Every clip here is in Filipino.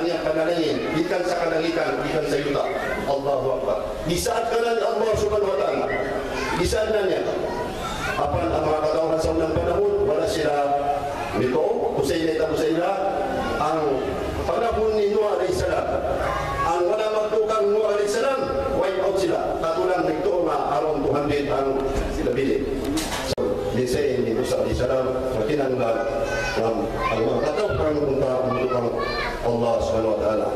kaniyang panalangin, ikan sa kalangitan, ikan sa yuta. Allahu Akbar. Gisaad ka na ni Allah subhanahu wa ta'ala. Gisaad na niya. Apan ang mga katauhan sa unang panahon, wala sila nito, kusay na ito sa ila, ang panahon ni Noah alayhi salam. Ang wala magtukang Noah alayhi salam, wipe out sila. Katulang nito nga around 200 ang nabili. Disay ni Musa alayhi salam, makinanglan ang mga katauhan ng Allah subhanahu wa ta'ala.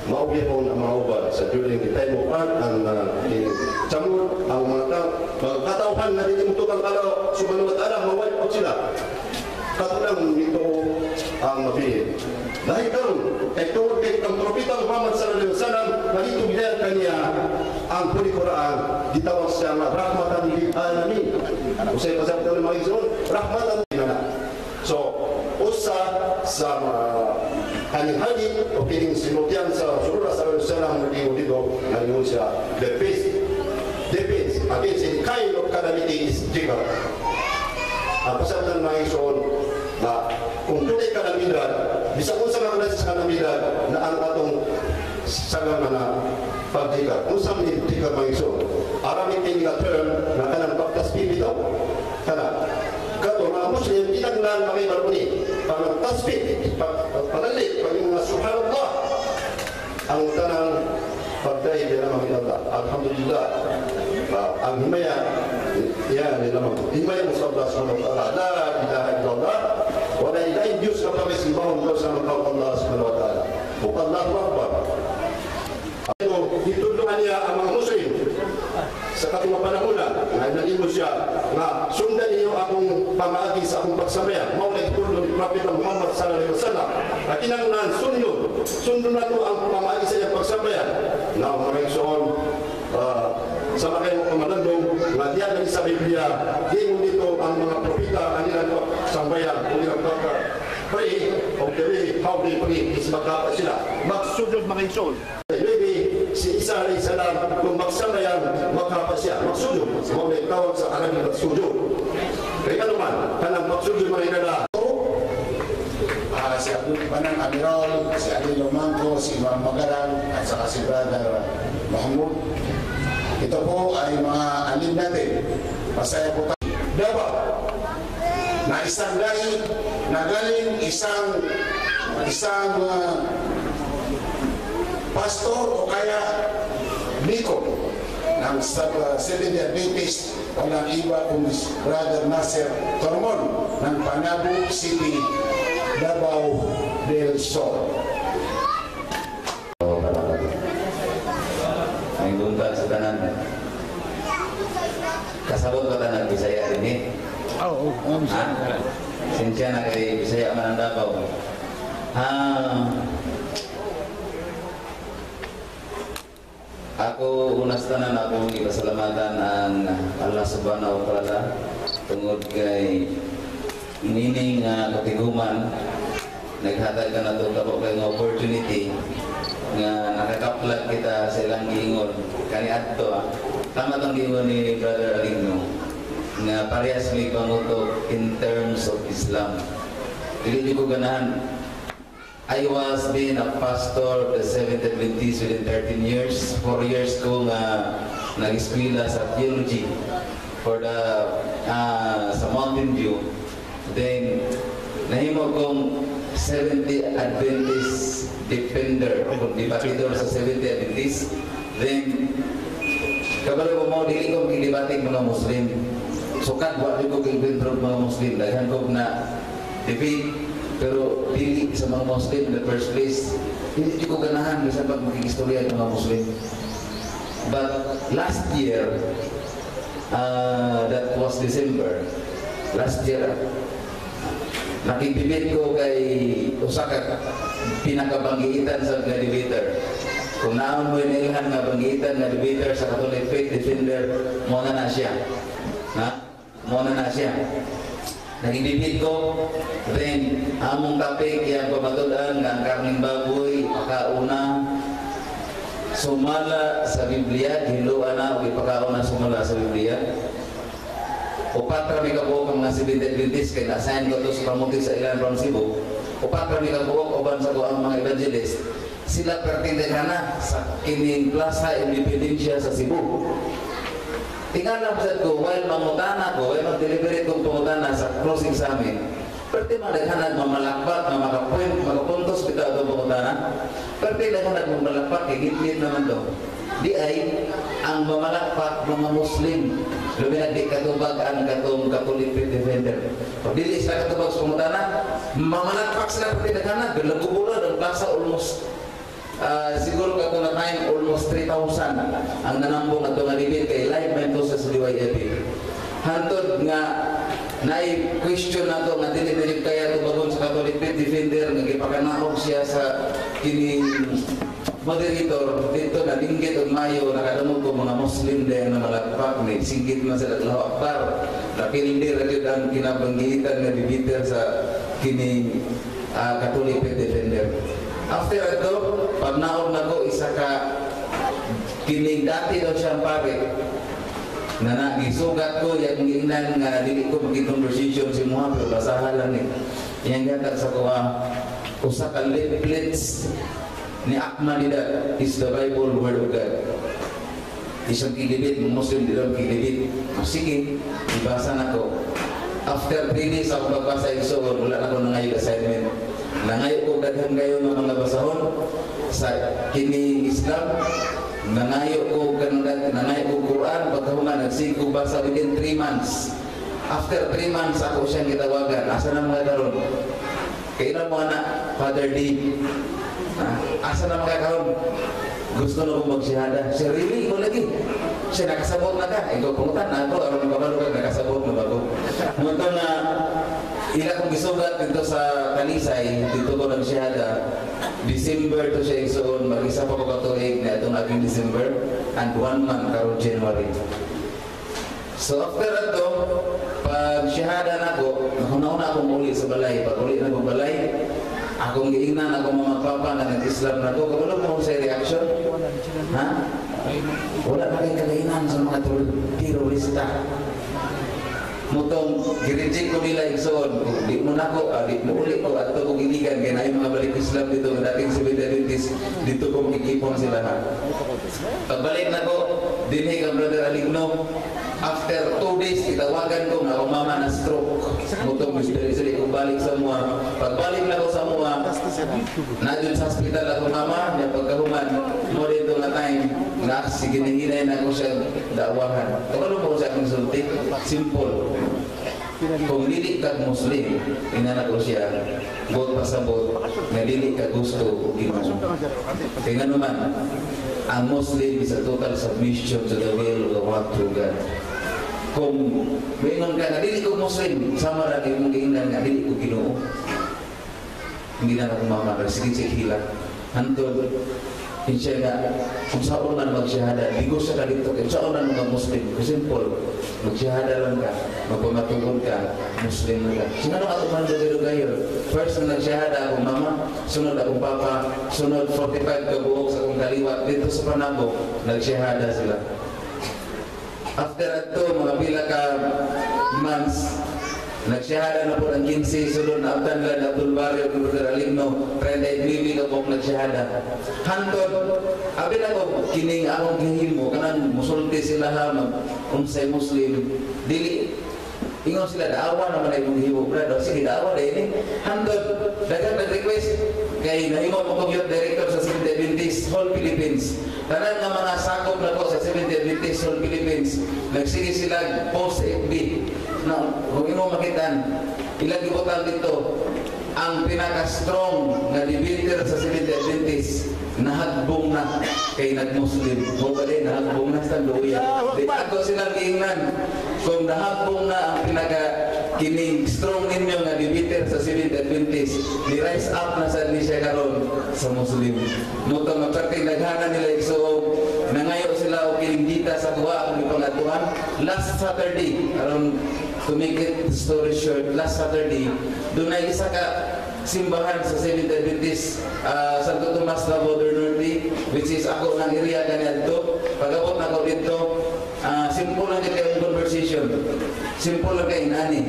Mauwi po ang mga ubad sa during the time of art ang samur, ang mga katauhan na dinimutukan Allah subhanahu wa ta'ala, ma-wipe out sila. Katulang nito ang mabili. Dahil karon, kay tuwag kay ang propeta Muhammad sallallahu alaihi wasallam, nahitugyan kaniya ang Holy Quran, gitawag siya nga rahmatan lil alamin. Usay pasabot ng mga igsoon, rahmatan lil alamin. So, usa sa kaning hadith o kining sinutyan sa Rasulullah sallallahu alaihi wasallam dito nalingon siya, the best against any kind of calamity is dhikr. Ang pasabot ng mga igsoon na kung tunay kalamidad, bisag kung sa mga klase sa kalamidad na ang atong sagang na pagdikar. Kung sa mga dikar mga iso, araming kinilang term na kanang pagtasbih ito. Kana, kato mga Muslim, pinaglaan mga ibaruni, parang tasbih, pagalik, paging mga subhanallah, ang tanang pagday nila mga Allah. Alhamdulillah, ang himaya, yan nila mga himaya mo sa Allah subhanahu wa ta'ala, la ilaha illallah, wala ilahin Diyos na pamisimbahon ko sa mga Allah subhanahu wa ta'ala. Allahu Akbar. Ditulungan niya ang mga Muslim sa katong panahon na nalimo siya nga sundan niyo akong pamaagi sa akong pagsabayan. Mao na itulong ni Prophet Muhammad sallallahu alaihi wasallam. At kinahanglan sundon na to ang pamaagi sa iyang pagsabayan. Na mga igsoon sa mga kayong kumanandong nga diyan na sa Biblia, di mo dito ang mga propeta kanilang pagsabayan o ilang pray o dili how they pray is magkapa sila. Magsudod mga igsoon. Maybe si Isa alayhi salam kung magsabayan magkapa siya. Magsudod. Mao na tawag sa Arabic magsudod. Kaya naman kanang magsudod mga inala. Si Abdul Banang Amiral, si Ali Lomangco, si Imam Magalang, at saka si Brother Mahmoud. Ito po ay mga alin natin. Masaya po tayo. Dapat na isang galing, na galing isang pastor o kaya Biko ng Seventh-day Adventist walang iba kung Brother Nasser Tormon ng Panabo City, Davao del Sur. May buntag sa tanan. Kasabot ka tanan Bisaya rin eh. Oo, Bisaya. Sinsya na kay Bisaya man ang Davao. Ako unas tanan akong ipasalamatan ang Allah subhanahu wa ta'ala tungod kay meaning katiguman naghatag ka na ito kapag kay opportunity nga nakakaplag kita sa ilang giingon kani adto tama tong giingon ni Brother Aligno nga parehas may pangutok in terms of Islam. Dili ko ganahan. I was being a pastor of the Seventh-day Adventist within 13 years. 4 years ko nga nag-eskwela sa theology for the sa Mountain View. Then nahimo kong Seventh-day Adventist defender, debatidor sa Seventh-day Adventist. Then kabalo ko mo dili ko gidebating mga Muslim. Sukat wa ko gibentrog mga Muslim. Daghan ko na debate pero dili sa mga Muslim in the first place. Hindi ko ganahan sa pag makikistorya ng mga Muslim. But last year, that was December, last year, nakibibit ko kay Osaka pinakabanggitan sa debater. Kung naon mo inilhan nga banggitan nga debater sa Catholic Faith Defender, muna na siya. Muna na siya. Nagibibit ko, then among topic yung pamatulan ng karning baboy, pakauna, sumala sa Biblia, hiluan na, pakauna sumala sa Biblia. O patra may kabuo kang mga Seventh-day Adventist, kaya na-assign ko ito sa pamuti sa ilan from Cebu. upat kami kabuok uban sa kuang mga evangelist, sila pertindekana sa kining Plaza Independencia sa Cebu. Tingala ko, while mangutana ko, while mag-deliberate kong pangutana sa closing sa amin, perti madaghanag mamalakpak, makapuntos bitaw itong pangutana, perti madaghanag mamalakpak, higit-higit naman to. Di ay, ang mamalakpak mga Muslim, luminag di katubag ang katong Catholic Faith Defender. Pag dili sila katubag sa pangutana, mamalakpak sila perti madaghanag, galagubula ng plaza almost siguro kato na time almost 3,000 ang nanambong ato nga dibit kay live man to sa DYFP. Hantod nga na-question nato nga dili na kaya ito bagon sa Catholic Faith Defender nga gipakanaog siya sa kining moderator dito na dinggit og mayo nakadamog ko mga Muslim din na malagpak ni singkit man sa Allahu Akbar napildir gyud ang kinabanggitan nga dibiter sa kining Catholic Faith Defender. After ito, pag naon na ko, isa ka kining dati daw siyang pare na nagisugat ko, yung ingnan nga dili ko mag-conversation si Muha, pero basahan lang yung gatag sa kuha, usa ka leaflets ni Ahmadiyya is the Bible Word of God. Isang kilibit, Muslim din kilibit. Sige, ibasa na ko. After 3 days ako magbasa yung suon, wala na ko nangayon assignment. Nangayon ko daghang kayo ng mga basahon sa kini Islam. Nangayon ko Quran, pagkahuman nagsig ko basa within 3 months. After 3 months ako siyang gitawagan. Asa na mga karon? Kailan mo anak, Father D? Asa na mga karon? Gusto na kong magsihada. Siya really ko lagi. Siya nakasabot na ka. Ikaw pungutan na ako. Aron magkabalo ka, nakasabot na bago. Munto na ila kong gisugat dito sa Talisay, dito ko nagsihada. December to siya isuon. Mag-isa pa ko katuig na itong aging December and 1 month karon January. So after ito, pag sihada na ko, nakuna-una akong uli sa balay. Pag uli na akong balay, akong giingnan akong mga papa na nag-Islam na ko. Kabalo mo sa reaction? Ha? Wala na kayo kagainan sa mga terorista. Mutong girijik ko nila igsoon. Di mo na ko, di mo uli ko at ito kong iligan. Kaya na yung mga balik Islam dito na dating si Benedictis, dito kong kikipon sila ha. Pagbalik na ko, dinig ang Brother Aligno. After 2 days, itawagan ko na mama na stroke. Mutong mystery kong balik sa mua. Pagbalik na ko sa mua, na dun sa hospital ako mama, na pagkahuman, mo dito na time, na sige hinay na ko siya daawahan. Kung po siya akong sulti? Simple. Kung dili ka Muslim, inana ko siya, bot pasabot, na dili ka gusto o Ginoo. Tingnan naman, ang Muslim is a total submission to the will of God. Kung maingon ka na dili ko Muslim, sama na yung giingnan nga dili ko Ginoo. Hindi na ako mamahal, sige hila. Hantod, siya nga, kung saan man mag-shahada, di ko siya kalito, kung saan man mga Muslim, simple, mag-shahada lang ka, magpamatugon ka, Muslim na ka. Sino na ako man gayon? First na nag-shahada akong mama, sunod akong papa, sunod 45 kabuok sa akong kaliwat, dito sa Panabo, nag-shahada sila. After ito, mga pila ka months, nagsyahada na po ng 15, sunod na Abdanlan, Abdul Barrio, Brother Aligno, 38 ka po nagsyahada. Hantod, abin ako, kining akong gihimo, kanang musulti sila ha, unsay Muslim, dili, ingon sila, daawa naman ay mong gihimo, brado, sige, daawa na ini. Hantod, dagang nag-request, kay nahimo mo kong youth director sa Seventh Adventist Whole Philippines. Tanan nga mga sakop na ko sa Seventh Adventist Whole Philippines, nagsige sila post sa FB. No, kung imo makitan, ilang gibutan dito, ang pinaka-strong na debater sa Seventh Adventist, nahagbong na kay nag-Muslim. Bukali, nahagbong na sa luya. Di ako silang giingnan, kung nahagbong na ang pinaka-kining strong ninyo na debater sa Seventh Adventist, ni-rise up na sa siya karon sa Muslim. Mutong magpatay, naghanan nila isuog, nangayo sila o kilinggita sa kuha ang ipangatuhan. Last Saturday, around to make it story short, last Saturday, doon ay isa ka simbahan sa Seventh Adventist Santo Tomas Labrador Norte, which is ako ng area ganito. Pag-abot na ko dito, simple lang kayo yung conversation. Simple lang kayo inani.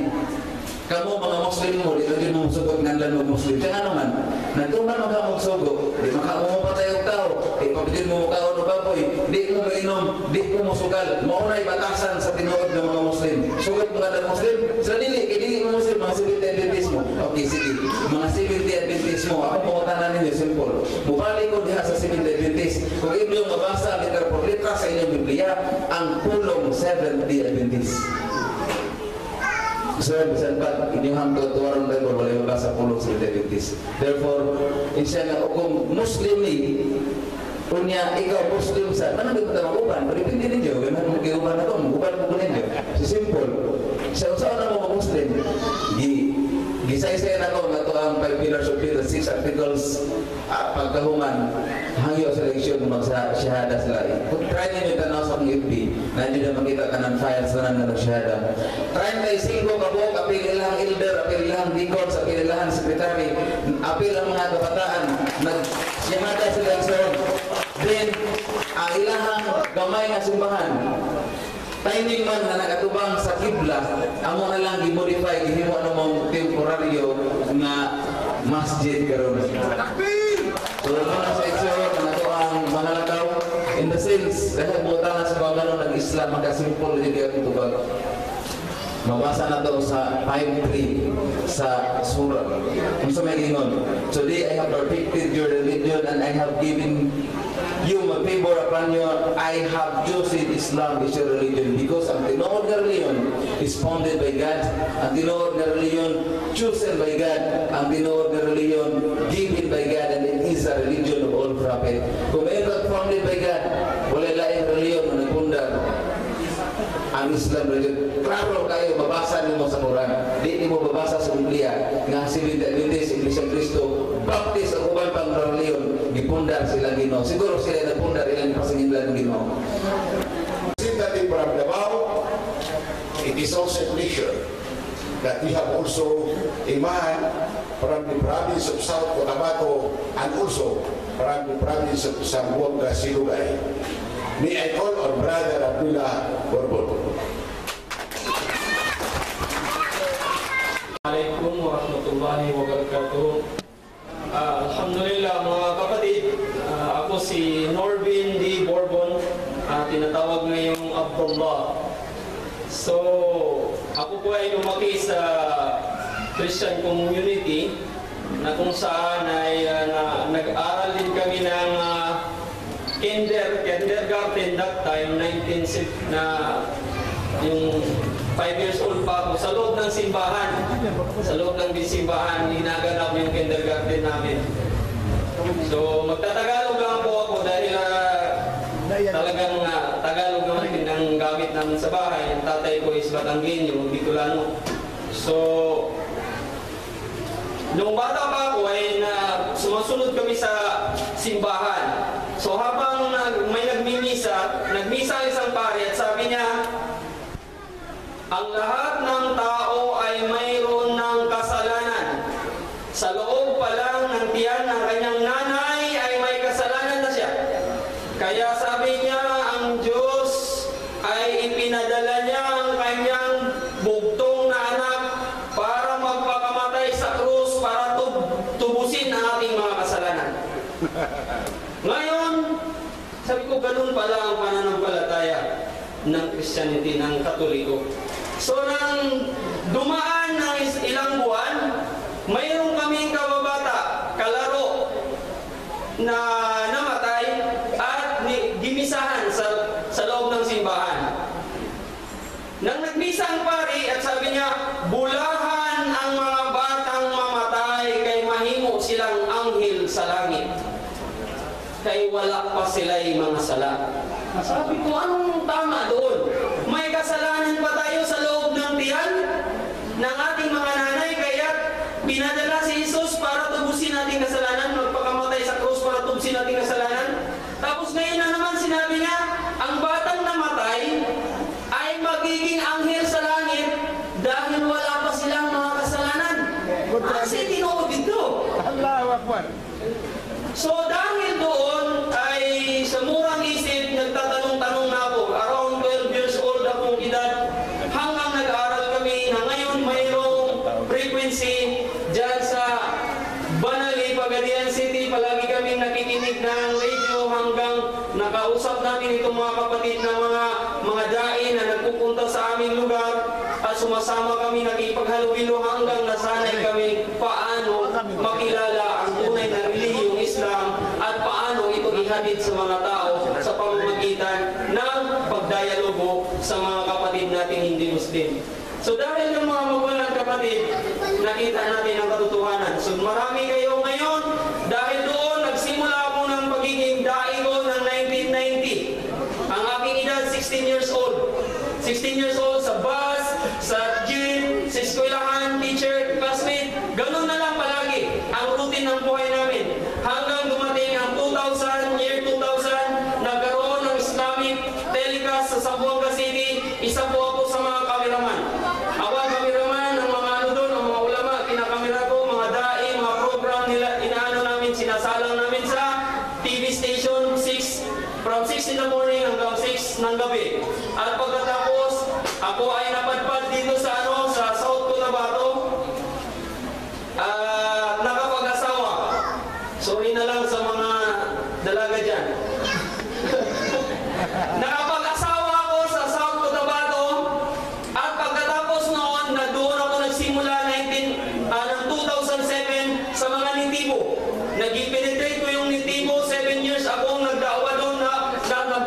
Kamu mga Muslim mo, di lagi mo sugot nganlan mo Muslim. Kaya naman, nagtuman mga magsugo, di makamumapatay ang tao, ipapidin mo mukha o baboy, di mo mainom, di mo musugal. Maunay batasan sa tinuod ng mga Muslim. Sugot mga ng Muslim, sa dili, kaya mo Muslim, mga Seventh Day Adventist mo. Okay, sige. Mga Seventh Day Adventist mo, ako pangutanan ninyo, simple. Mubalik ko diha sa Seventh Day Adventist. Kung inyong mabasa, liter por litra sa inyong Biblia, ang pulong Seventh Day Adventist. Sir, bisan pa, inyong hangtod tuwaron tayo, wala yung basa pulong sa Adventist. Therefore, insya nga, kung Muslim ni, kunya ikaw Muslim sa, ano ba ito mag-uban? Pwede ninyo, gano'n mag-uban na ito, mag-uban mo ninyo. So simple. Sa na mo Muslim, gisay-say na ko nga ito ang 5 pillars of faith, 6 articles, pagkahuman, hangyo sa leksyon kung magsyahada sila. Kung try ninyo tanaw sa mga FB, nandiyo na makita ka ng files na nag-syahada. Try na isinggo ka po, apil ilang elder, apil ilang deacons, apil ilang secretary, apil ang mga kabataan, nag-syahada sa leksyon. Then, ang ilahang gamay nga simbahan, timing man na nagatubang sa kibla, amo na lang i-modify, gihimo na mong temporaryo na masjid karon. So, na sa eksyon, na ito ang mangalakaw, in the sense, dahil buta na sa pagano nag-Islam, magkasimple din ang tubag. Mabasa na ito sa 5.3 sa surah. Kung sa may gingon, today I have perfected your religion and I have given you my favor upon you. I have chosen Islam as your religion because ang tinuod na religion is founded by God. Ang tinuod na religion chosen by God. Ang tinuod na religion given by God, and it is a religion of all prophets. Kung may founded by God, wala laing religion na nagpundar ang Islam religion. Klaro kayo, mabasa niyo sa Quran. Di mo mabasa sa Biblia nga si Adventist, Iglesia Cristo, Baptist o ubang pang religion, gipundar sila Ginoo. Siguro sila nagpundar ilang pasingilad ng Ginoo. Sympathy from Davao, it is also a pleasure that we have also a man from the province of South Cotabato and also from the province of Zamboanga, Silugay. May I call our brother Abdullah Borbon. Assalamualaikum warahmatullahi wabarakatuh. Alhamdulillah mga kapatid, ako si Norbin D. Borbon, tinatawag ngayong Abdullah. So, ako po ay lumaki sa Christian community na kung saan ay nag-aral din kami ng kindergarten that time, 1960 na yung 5 years old pa ako, sa loob ng simbahan. Sa loob ng simbahan, hinaganap yung kindergarten namin. So, magtatagalog lang po ako dahil talagang Tagalog naman ang gamit namin sa bahay. Ang tatay ko is Batanggenyo, Bicolano. So, nung bata pa ako ay sumusunod kami sa simbahan. So habang may nagmimisa isang pare at sabi niya, ang lahat ng tao ay mayroon ng kasalanan. Sa loob pa lang ng tiyan ng kanyang nanay ay may kasalanan na siya. Kaya sabi niya, ang Diyos ay ipinadala niya ang kanyang bugtong na anak para magpakamatay sa krus para tubusin ang ating mga kasalanan. Ngayon, sabi ko, ganun pala ang pananampalataya ng Christianity, ng Katoliko. So, nang dumaan ng ilang buwan, mayroon kaming kababata, kalaro, na namatay at gimisahan sa loob ng simbahan. Nang nagmisa ang pari at sabi niya, bulahan ang mga batang mamatay kay mahimo silang anghel sa langit. Kay wala pa sila'y mga sala. Sabi ko, anong tama doon? May kasalanan pa tayo sa loob ng tiyan ng ating mga nanay, kaya pinadala si Jesus para tubusin ating kasalanan, magpakamatay sa krus para tubusin ating kasalanan. Tapos ngayon na naman sinabi niya, ang batang namatay ay magiging anghel sa langit dahil wala pa silang mga kasalanan. Kasi tinuod dito. Allahu Akbar. So dahil doon ay sa murang isip, nagtatanong-tanong na ako. Around 12 years old akong edad, hanggang nag-aaral kami na ngayon mayroong Pagadian City, palagi kaming nakikinig ng radio hanggang nakausap namin itong mga kapatid na mga dai na nagpupunta sa aming lugar at sumasama kami, nakipaghalubilo hanggang nasanay kami paano makilala ang tunay na relihiyong Islam at paano ito ihatid sa mga tao sa pamamagitan ng pagdialogo sa mga kapatid nating hindi Muslim. So dahil ng mga magulang kapatid, nakita natin ang katotohanan. So marami kayo ngayon, dahil doon nagsimula ako ng pagiging dai ko ng 1990. Ang aking edad, 16 years old. 16 years old sa bus, sa gym, sa eskwelahan, teacher, classmate. Ganun na lang palagi ang routine ng buhay namin. Hanggang dumating ang 2000, year 2000, nagkaroon ng Islamic telecast sa Zamboanga City. Isa po ako sa mga cameraman. Ako ang cameraman ng mga ano doon, ang mga ulama, kinakamera ko, mga dai, mga program nila, inaano namin, sinasalang namin sa TV station 6, from 6 in the morning hanggang 6 ng gabi. At pagkatapos, ako ay napadpad dito sa South Cotabato, nakapag-asawa. Sorry na lang sa mga dalaga dyan. Nakapag-asawa ako sa South Cotabato at pagkatapos noon, na doon ako nagsimula ng 2007 sa mga nitibo. Nag-penetrate ko yung nitibo, 7 years akong nagdaawa doon na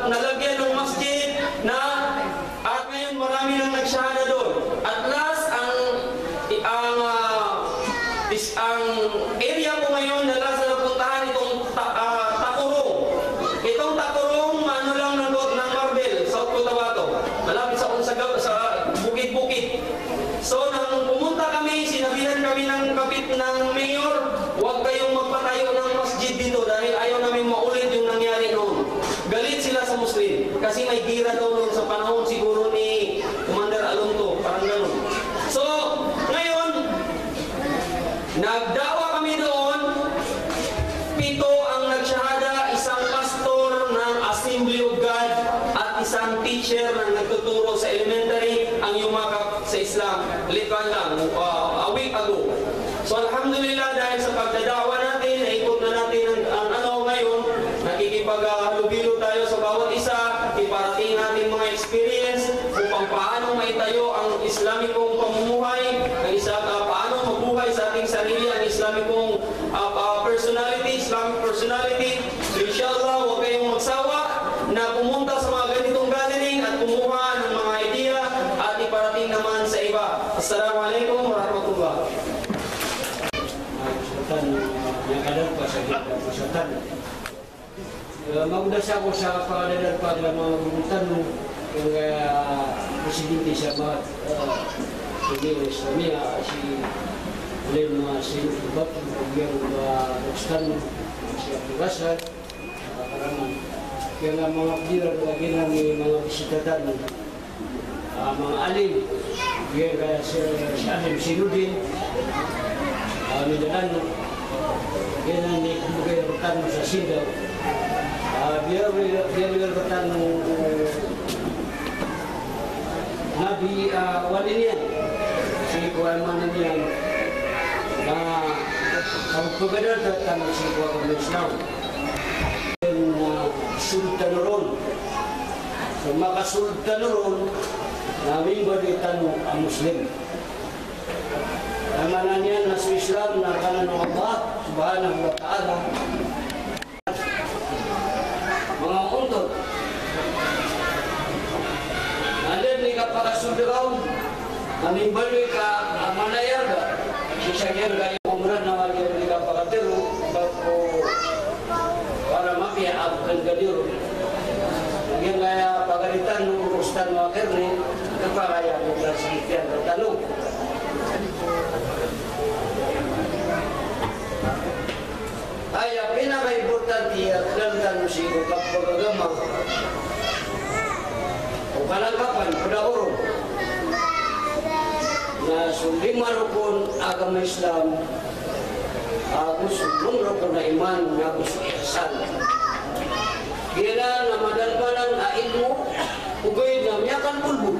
nalagyan ng masjid at ngayon marami nang nagsyahada doon. At last, ang area ko ngayon na last na napuntahan itong Takurong. Itong Takurong, ano lang ng Marbel, South Cotabato. Malapit sa bukid-bukid. So, nang pumunta kami, sinabihan kami ng kapit ng mayor, huwag kayong magpatayo ng masjid dito dahil ayaw namin maulit yung nangyari noon. Galit sila sa Muslim kasi may gira daw noon sa panahon siguro ni Commander Alonto, parang gano'n. So, ngayon, nagdawa kami doon, 7 ang nagsyahada, isang pastor ng Assembly of God at isang teacher na nagtuturo sa elementary ang yumakap sa Islam. Lipan lang, a week ago. So alhamdulillah, dahil sa pagdadawa natin, naikot na natin ang ngayon, nakikipag-halubilo tayo sa bawat isa, iparating natin mga experience kung paano maitayo ang Islamikong pamumuhay, paano mabuhay sa ating sarili ang Islamikong Islamic personality. So inshallah, huwag kayong magsawa na pumunta sa mga ganitong gathering at kumuha ng mga idea at iparating naman sa iba. Assalamualaikum warahmatullahi wabarakatuh. Mauna siya ko sa pangalanan pa ng mga gugutan ng presidente siya mga Islamia, si Len Sinubab, yung Rokstan, si Abdugasad, nakakaraman. Kaya nga mga pira lagi ng mga bisitatan, mga alim, kaya si Alim Sinudin, Midalan, kaya nga ni Kumugay Rotan sa Sindaw. Dia berkata Nabi Walinian si Kuaiman niyan na ang pagkadal datang si Kuaiman Islam dan Sultan Ron so maka Sultan Ron namin balitan ang Muslim amanan niya na sa Islam na kanan ng Allah subhanahu wa ta'ala mga untod. Nandiyan ni kapakasundraw, namin baloy ka manayar ka. Sisagyan ka yung umrad na magyan ni kapakatiro, para makiyaab kan kadiro. Nagyan kaya pagalitan ng urustan mga kerni, kapakaya ng klasitian ng tanong. Kaya pinaka-importante at si pagpagagama o kalagapan, padauro na sundima rukun agama Islam ako sundong rukun na iman na ako sa ihsan kira na madalbanan na ilmu ugay na miyakan pulbo